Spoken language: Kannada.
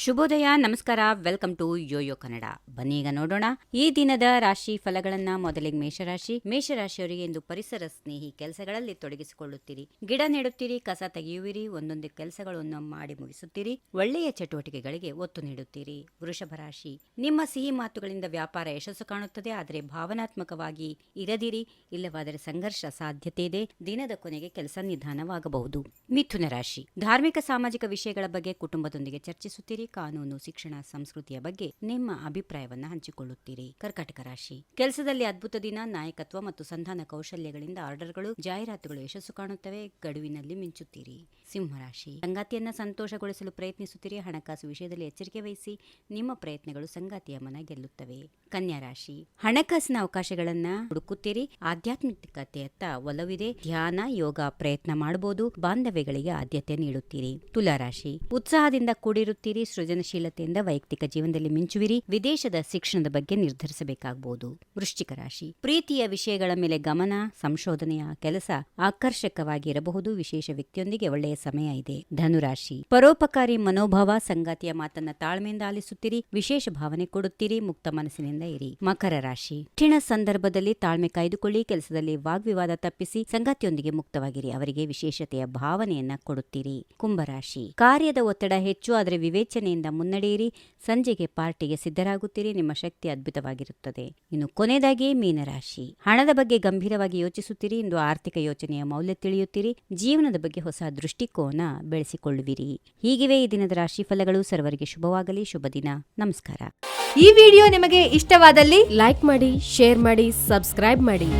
ಶುಭೋದಯ, ನಮಸ್ಕಾರ. Welcome to YoYo Kannada. ಬನ್ನಿ ಈಗ ನೋಡೋಣ ಈ ದಿನದ ರಾಶಿ ಫಲಗಳನ್ನ. ಮೊದಲಿಗೆ ಮೇಷರಾಶಿಯವರಿಗೆ ಇಂದು ಪರಿಸರ ಸ್ನೇಹಿ ಕೆಲಸಗಳಲ್ಲಿ ತೊಡಗಿಸಿಕೊಳ್ಳುತ್ತೀರಿ. ಗಿಡ ನೆಡುತ್ತೀರಿ, ಕಸ ತೆಗೆಯುವಿರಿ, ಒಂದೊಂದು ಕೆಲಸಗಳನ್ನು ಮಾಡಿ ಮುಗಿಸುತ್ತೀರಿ. ಒಳ್ಳೆಯ ಚಟುವಟಿಕೆಗಳಿಗೆ ಒತ್ತು ನೀಡುತ್ತೀರಿ. ವೃಷಭ ರಾಶಿ, ನಿಮ್ಮ ಸಿಹಿ ಮಾತುಗಳಿಂದ ವ್ಯಾಪಾರ ಯಶಸ್ಸು ಕಾಣುತ್ತದೆ. ಆದರೆ ಭಾವನಾತ್ಮಕವಾಗಿ ಇರದಿರಿ, ಇಲ್ಲವಾದರೆ ಸಂಘರ್ಷ ಸಾಧ್ಯತೆ ಇದೆ. ದಿನದ ಕೊನೆಗೆ ಕೆಲಸ ನಿಧಾನವಾಗಬಹುದು. ಮಿಥುನ ರಾಶಿ, ಧಾರ್ಮಿಕ ಸಾಮಾಜಿಕ ವಿಷಯಗಳ ಬಗ್ಗೆ ಕುಟುಂಬದೊಂದಿಗೆ ಚರ್ಚಿಸುತ್ತೀರಿ. ಕಾನೂನು, ಶಿಕ್ಷಣ, ಸಂಸ್ಕೃತಿಯ ಬಗ್ಗೆ ನಿಮ್ಮ ಅಭಿಪ್ರಾಯವನ್ನು ಹಂಚಿಕೊಳ್ಳುತ್ತೀರಿ. ಕರ್ಕಾಟಕ ರಾಶಿ, ಕೆಲಸದಲ್ಲಿ ಅದ್ಭುತ ದಿನ. ನಾಯಕತ್ವ ಮತ್ತು ಸಂಧಾನ ಕೌಶಲ್ಯಗಳಿಂದ ಆರ್ಡರ್ಗಳು, ಜಾಹೀರಾತುಗಳು ಯಶಸ್ಸು ಕಾಣುತ್ತವೆ. ಗಡುವಿನಲ್ಲಿ ಮಿಂಚುತ್ತೀರಿ. ಸಿಂಹರಾಶಿ, ಸಂಗಾತಿಯನ್ನ ಸಂತೋಷಗೊಳಿಸಲು ಪ್ರಯತ್ನಿಸುತ್ತೀರಿ. ಹಣಕಾಸು ವಿಷಯದಲ್ಲಿ ಎಚ್ಚರಿಕೆ ವಹಿಸಿ. ನಿಮ್ಮ ಪ್ರಯತ್ನಗಳು ಸಂಗಾತಿಯ ಮನ ಗೆಲ್ಲುತ್ತವೆ. ಕನ್ಯಾ ರಾಶಿ, ಹಣಕಾಸಿನ ಅವಕಾಶಗಳನ್ನ ಹುಡುಕುತ್ತೀರಿ. ಆಧ್ಯಾತ್ಮಿಕತೆಯತ್ತ ಒಲವಿದೆ. ಧ್ಯಾನ, ಯೋಗ ಪ್ರಯತ್ನ ಮಾಡಬಹುದು. ಬಾಂಧವ್ಯಗಳಿಗೆ ಆದ್ಯತೆ ನೀಡುತ್ತೀರಿ. ತುಲಾ ರಾಶಿ, ಉತ್ಸಾಹದಿಂದ ಕೂಡಿರುತ್ತೀರಿ. ಸೃಜನಶೀಲತೆಯಿಂದ ವೈಯಕ್ತಿಕ ಜೀವನದಲ್ಲಿ ಮಿಂಚುವಿರಿ. ವಿದೇಶದ ಶಿಕ್ಷಣದ ಬಗ್ಗೆ ನಿರ್ಧರಿಸಬೇಕಾಗಬಹುದು. ವೃಶ್ಚಿಕ ರಾಶಿ, ಪ್ರೀತಿಯ ವಿಷಯಗಳ ಮೇಲೆ ಗಮನ. ಸಂಶೋಧನೆಯ ಕೆಲಸ ಆಕರ್ಷಕವಾಗಿ ಇರಬಹುದು. ವಿಶೇಷ ವ್ಯಕ್ತಿಯೊಂದಿಗೆ ಒಳ್ಳೆಯ ಸಮಯ ಇದೆ. ಧನುರಾಶಿ, ಪರೋಪಕಾರಿ ಮನೋಭಾವ. ಸಂಗಾತಿಯ ಮಾತನ್ನ ತಾಳ್ಮೆಯಿಂದ ಆಲಿಸುತ್ತೀರಿ. ವಿಶೇಷ ಭಾವನೆ ಕೊಡುತ್ತೀರಿ. ಮುಕ್ತ ಮನಸ್ಸಿನಿಂದ ಇರಿ. ಮಕರ ರಾಶಿ, ಕಠಿಣ ಸಂದರ್ಭದಲ್ಲಿ ತಾಳ್ಮೆ ಕಾಯ್ದುಕೊಳ್ಳಿ. ಕೆಲಸದಲ್ಲಿ ವಾಗ್ವಿವಾದ ತಪ್ಪಿಸಿ. ಸಂಗಾತಿಯೊಂದಿಗೆ ಮುಕ್ತವಾಗಿರಿ. ಅವರಿಗೆ ವಿಶೇಷತೆಯ ಭಾವನೆಯನ್ನ ಕೊಡುತ್ತೀರಿ. ಕುಂಭರಾಶಿ, ಕಾರ್ಯದ ಒತ್ತಡ ಹೆಚ್ಚು, ಆದರೆ ವಿವೇಚನೆಯಿಂದ ಮುನ್ನಡೆಯಿರಿ. ಸಂಜೆಗೆ ಪಾರ್ಟಿಗೆ ಸಿದ್ಧರಾಗುತ್ತೀರಿ. ನಿಮ್ಮ ಶಕ್ತಿ ಅದ್ಭುತವಾಗಿರುತ್ತದೆ. ಇನ್ನು ಕೊನೆಯದಾಗಿ ಮೀನರಾಶಿ, ಹಣದ ಬಗ್ಗೆ ಗಂಭೀರವಾಗಿ ಯೋಚಿಸುತ್ತೀರಿ. ಇಂದು ಆರ್ಥಿಕ ಯೋಚನೆಯ ಮೌಲ್ಯ ತಿಳಿಯುತ್ತೀರಿ. ಜೀವನದ ಬಗ್ಗೆ ಹೊಸ ದೃಷ್ಟಿಕೋನ ಬೆಳೆಸಿಕೊಳ್ಳುವಿರಿ. ಹೀಗಿವೆ ಈ ದಿನದ ರಾಶಿ ಫಲಗಳು. ಸರ್ವರಿಗೆ ಶುಭವಾಗಲಿ. ಶುಭ ದಿನ. ನಮಸ್ಕಾರ. ಈ ವಿಡಿಯೋ ನಿಮಗೆ ಇಷ್ಟವಾದಲ್ಲಿ ಲೈಕ್ ಮಾಡಿ, ಶೇರ್ ಮಾಡಿ, ಸಬ್ಸ್ಕ್ರೈಬ್ ಮಾಡಿ.